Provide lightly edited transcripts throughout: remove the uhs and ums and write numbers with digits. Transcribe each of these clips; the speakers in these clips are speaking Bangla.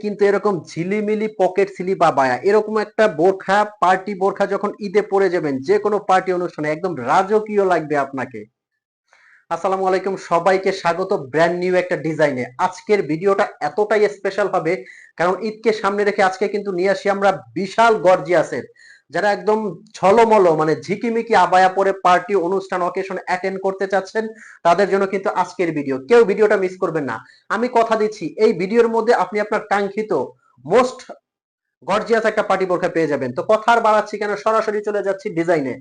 কিন্তু এরকম ঝিলিমিলি পকেট স্লিপ আবায়া এরকম একটা বোরখা, পার্টি বোরখা যখন ঈদে পরে যাবেন যে কোনো পার্টি অনুষ্ঠানে একদম রাজকীয় লাগবে আপনাকে। আসসালামু আলাইকুম, সবাইকে স্বাগত ব্র্যান্ড নিউ একটা ডিজাইনে। আজকের ভিডিওটা এতটাই স্পেশাল হবে কারণ ঈদকে সামনে রেখে আজকে কিন্তু নিয়ে আসি আমরা বিশাল গর্জিয়াসের, যারা একদম ছলমল মানে ঝিকিমিকি আবায়া পরে পার্টি অনুষ্ঠান অকেশন অ্যাটেন্ড করতে চাচ্ছেন তাদের জন্য কিন্তু আজকের ভিডিও। কেউ ভিডিওটা মিস করবেন না। আমি কথা দিচ্ছি এই ভিডিওর মধ্যে আপনি আপনার কাঙ্ক্ষিত মোস্ট গর্জিয়াস একটা পার্টি বোরখা পেয়ে যাবেন। তো কথা আর বাড়াচ্ছি কেন, সরাসরি চলে যাচ্ছি ডিজাইনে।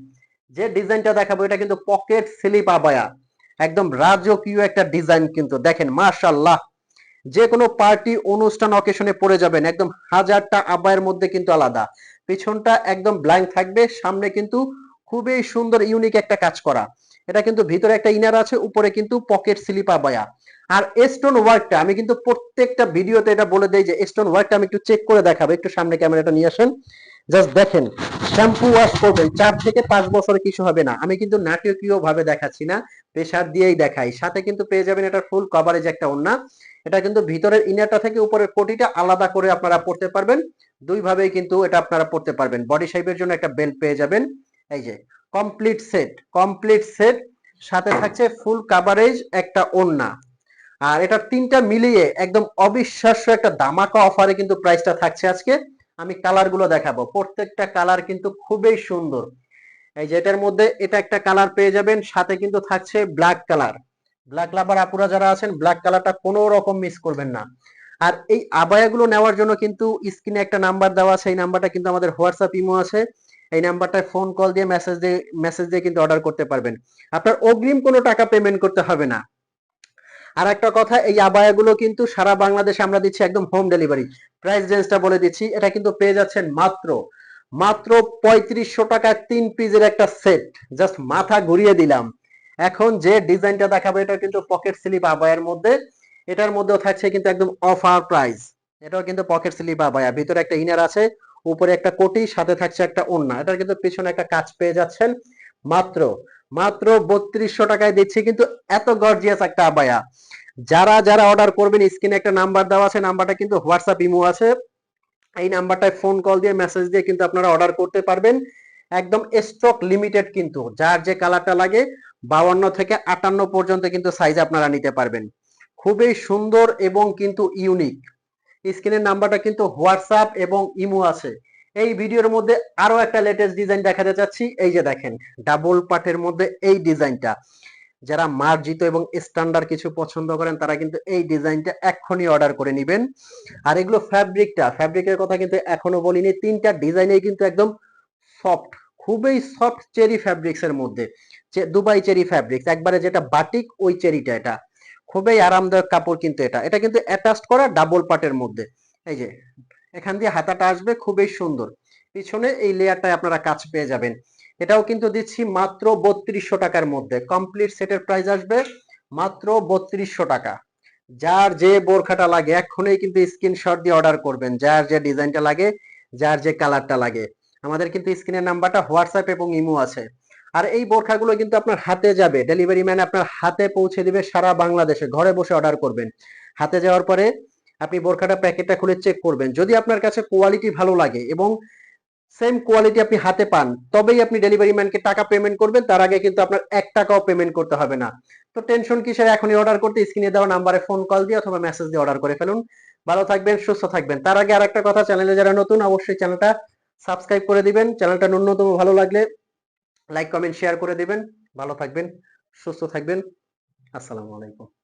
যে ডিজাইনটা দেখাবো এটা কিন্তু পকেট স্লিপ আবায়া, একদম রাজকীয় একটা ডিজাইন। কিন্তু দেখেন মাশাআল্লাহ, যে কোনো পার্টি অনুষ্ঠান অকেশনে পরে যাবেন একদম হাজারটা আবায়ের মধ্যে কিন্তু আলাদা। পিছনটা একদম ব্ল্যাঙ্ক থাকবে, সামনে কিন্তু খুবই সুন্দর ইউনিক একটা কাজ করা। এটা কিন্তু ভিতরে একটা ইনার আছে, উপরে কিন্তু পকেট স্লিপ আবায়া। আর স্টোন ওয়ার্কটা আমি কিন্তু প্রত্যেকটা ভিডিওতে এটা বলে দেই যে স্টোন ওয়ার্কটা আমি একটু চেক করে দেখাবো। একটু সামনে ক্যামেরাটা নিয়ে আসেন, জাস্ট দেখেন। শ্যাম্পু ওয়াশ করবেন 4 থেকে 5 বছর কিছু হবে না। আমি কিন্তু নাটকীয় ভাবে দেখাচ্ছি না, প্রেসার দিয়েই দেখাই। সাথে কিন্তু পেয়ে যাবেন এটা ফুল কভারেজ একটা ওড়না। এটা কিন্তু ভিতরের ইনারটা থেকে উপরের কোটিটা আলাদা করে আপনারা পড়তে পারবেন। দুই ভাবেই কিন্তু এটা আপনারা পড়তে পারবেন। বডি শেপের জন্য একটা বেল্ট পেয়ে যাবেন। এই যে কমপ্লিট সেট সাথে থাকছে ফুল কভারেজ একটা ওড়না। আর এটা তিনটা মিলিয়ে একদম অবিশ্বাস্য একটা ধামাকা অফারে কিন্তু প্রাইসটা থাকছে আজকে। আমি কালার গুলো দেখাবো, প্রত্যেকটা কালার কিন্তু খুবই সুন্দর। এই যে এটার মধ্যে এটা একটা কালার পেয়ে যাবেন, সাথে কিন্তু থাকছে ব্ল্যাক কালার। ব্ল্যাক লাভার আপুরা যারা আছেন ব্ল্যাক কালারটা কোনো রকম মিস করবেন না। আর এই আবায়াগুলো নেওয়ার জন্য কিন্তু স্ক্রিনে একটা নাম্বার দেওয়া আছে, এই নাম্বারটা কিন্তু আমাদের হোয়াটসঅ্যাপ ইমো আছে। এই নাম্বারটায় ফোন কল দিয়ে মেসেজ দিয়ে কিন্তু অর্ডার করতে পারবেন। আপনার অগ্রিম কোনো টাকা পেমেন্ট করতে হবে না। আর একটা কথা, এই আবায়াগুলো কিন্তু সারা বাংলাদেশে আমরা দিচ্ছি একদম হোম ডেলিভারি। প্রাইস রেঞ্জটা বলে দিচ্ছি, এটা কিন্তু পেয়ে যাচ্ছেন মাত্র মাত্র 3500 টাকায় 3 পিসের একটা সেট। জাস্ট মাথা ঘুরিয়ে দিলাম। এখন যে ডিজাইনটা দেখাবো এটা কিন্তু পকেট স্লিপ আবায়ের মধ্যে। এটার মধ্যেও থাকছে কিন্তু একদম অফার প্রাইস। এটাও কিন্তু পকেট স্লিপ আবায়া, ভিতরে একটা ইনার আছে, উপরে একটা কোটি, সাথে থাকছে একটা ওড়না। এটার কিন্তু পিছনে একটা কাজ পেয়ে যাচ্ছেন। মাত্র মাত্র 3200 টাকায় দিচ্ছি কিন্তু এত গর্জিয়াস একটা আবায়া। যারা যারা অর্ডার করবেন স্ক্রিনে একটা নাম্বার দেওয়া আছে, নাম্বারটা কিন্তু হোয়াটসঅ্যাপ ইমো আছে। এই নাম্বারটায় ফোন কল দিয়ে মেসেজ দিয়ে কিন্তু আপনারা অর্ডার করতে পারবেন। একদম স্টক লিমিটেড কিন্তু, যার যে কালারটা লাগে 52 থেকে 58 পর্যন্ত কিন্তু সাইজ আপনারা নিতে পারবেন। খুবই সুন্দর এবং কিন্তু ইউনিক। স্ক্রিনের নাম্বারটা কিন্তু হোয়াটসঅ্যাপ এবং ইমো আছে। এই ভিডিওর মধ্যে আরো একটা লেটেস্ট ডিজাইন দেখাতে চাচ্ছি। এই যে দেখেন ডাবল পাটের মধ্যে এই ডিজাইনটা, যারা মার্জিত এবং স্ট্যান্ডার্ড কিছু পছন্দ করেন তারা কিন্তু এই ডিজাইনটা এক্ষুনি অর্ডার করে নেবেন। আর এগুলো ফ্যাব্রিকের কথা কিন্তু এখনো বলিনি। তিনটা ডিজাইনেই কিন্তু একদম সফট, খুবই সফট চেরি ফ্যাব্রিক্স এর মধ্যে। দুবাই চেরি ফ্যাব্রিক্স, একবারে যেটা বাটিক ওই চেরিটা। এটা খুবই আরামদায়ক কাপড় কিন্তু। এটা এটা কিন্তু অ্যাটাচড করা ডাবল পাটের মধ্যে। এই যে এখান দিয়ে হাতাটা আসবে, খুবই সুন্দর। পিছনে এই লেয়ারটায় আপনারা কাজ পেয়ে যাবেন। এটাও কিন্তু দিচ্ছি মাত্র 3200 টাকার মধ্যে। কমপ্লিট সেটের প্রাইস আসবে মাত্র 3200 টাকা। যার যে বোরখাটা লাগে এখনই কিন্তু স্ক্রিনশট দিয়ে অর্ডার করবেন, যার যে ডিজাইনটা লাগে, যার যে কালারটা লাগে। আমাদের কিন্তু স্ক্রিনের নাম্বারটা হোয়াটসঅ্যাপ এবং ইমো আছে। আর এই বোরখাগুলো কিন্তু আপনার হাতে যাবে, ডেলিভারি ম্যান আপনার হাতে পৌঁছে দিবে সারা বাংলাদেশে। ঘরে বসে অর্ডার করবেন, হাতে যাওয়ার পরে আপনি বোরখাটা প্যাকেটটা খুলে চেক করবেন। যদি আপনার কাছে কোয়ালিটি ভালো লাগে এবং সেম কোয়ালিটি আপনি হাতে পান, তবেই আপনি ডেলিভারি ম্যানকে টাকা পেমেন্ট করবেন। তার আগে কিন্তু আপনার 1 টাকাও পেমেন্ট করতে হবে না। তো টেনশন কিসের, এখনই অর্ডার করতে স্ক্রিনে দেওয়া নাম্বারে ফোন কল দিয়ে অথবা মেসেজ দিয়ে অর্ডার করে ফেলুন। ভালো থাকবেন, সুস্থ থাকবেন। তার আগে আরেকটা কথা, চ্যানেলে যারা নতুন অবশ্যই চ্যানেলটা সাবস্ক্রাইব করে দিবেন। চ্যানেলটা ন্যূনতম ভালো লাগলে লাইক কমেন্ট শেয়ার করে দিবেন। ভালো থাকবেন, সুস্থ থাকবেন। আসসালামু আলাইকুম।